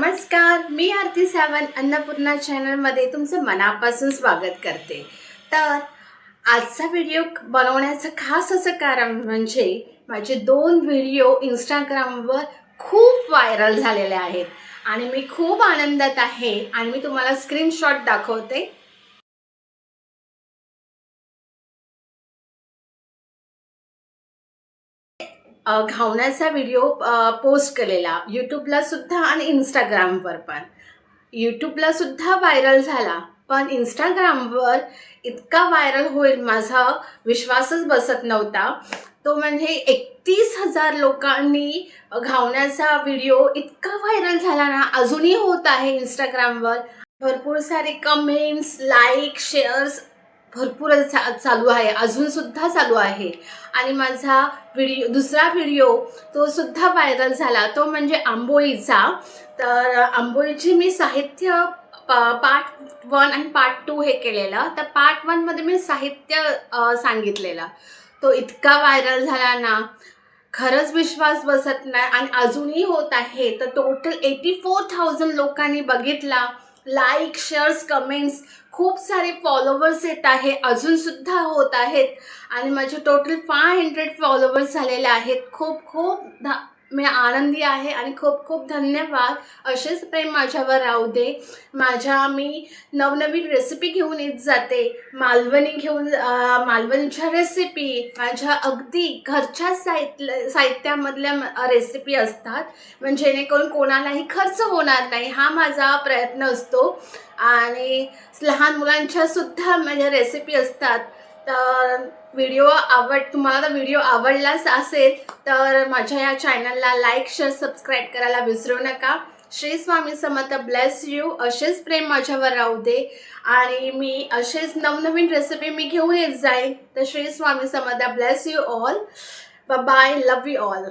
नमस्कार, मी आरती सावंत अन्नपूर्णा चॅनलमध्ये तुमचं मनापासून स्वागत करते। तर आजचा व्हिडिओ बनवण्याचं खास असं कारण म्हणजे माझे 2 व्हिडिओ इंस्टाग्रामवर खूप व्हायरल झालेले आहेत आणि मी खूप आनंदात आहे आणि मी तुम्हाला स्क्रीनशॉट दाखवते। घावण्याचा व्हिडिओ पोस्ट केलेला यूट्यूबला सुद्धा आणि इंस्टाग्रामवर पण। यूट्यूबला सुद्धा व्हायरल झाला, पण इंस्टाग्रामवर इतका व्हायरल होईल माझा विश्वासच बसत नव्हता। तो म्हणजे 31,000 लोकांनी घावण्याचा व्हिडिओ इतका व्हायरल झाला ना, अजूनही होत आहे इंस्टाग्रामवर। भरपूर सारे कमेंट्स, लाईक, शेअर्स भरपूर चालू आहे, अजून सुद्धा चालू आहे। आणि माझा दुसरा व्हिडिओ तो सुद्धा व्हायरल झाला, तो म्हणजे आंबोळीचा। तर आंबोळीची मी साहित्य पार्ट 1 आणि पार्ट 2 हे केलेलं। तर पार्ट 1 मध्ये मी साहित्य सांगितलेलं, तो इतका व्हायरल झाला ना, खरंच विश्वास बसत नाही आणि अजूनही होत आहे। तर टोटल 84,000 लोकांनी बघितला, लाईक, शेअर्स, कमेंट्स, खूप सारे फॉलोवर्स येत आहे, अजून सुद्धा होत आहेत आणि माझे टोटल 500 फॉलोवर्स झालेले आहेत। खूप खूप मी आनंदी आहे आणि खूप खूप धन्यवाद। असेच प्रेम माझ्यावर राहू दे। मी नवनवीन रेसिपी घेऊन येत जाते, मालवणीच्या रेसिपी माझ्या अगदी घरच्या साहित्यामधल्या रेसिपी असतात, म्हणजे जेणेकरून कोणालाही खर्च होणार नाही, हा माझा प्रयत्न असतो। आणि लहान मुलांच्या सुद्धा माझ्या रेसिपी असतात। तर तुम्हाला व्हिडिओ आवडलाच असेल तर माझ्या या चॅनलला लाईक, शेअर, सबस्क्राईब करायला विसरू नका। Shri Swami Samarth bless you. असेच प्रेम माझ्यावर राहू दे आणि मी असेच नवनवीन रेसिपी मी घेऊन येत जाईन। तर Shri Swami Samarth bless you all. Bye bye, love you all.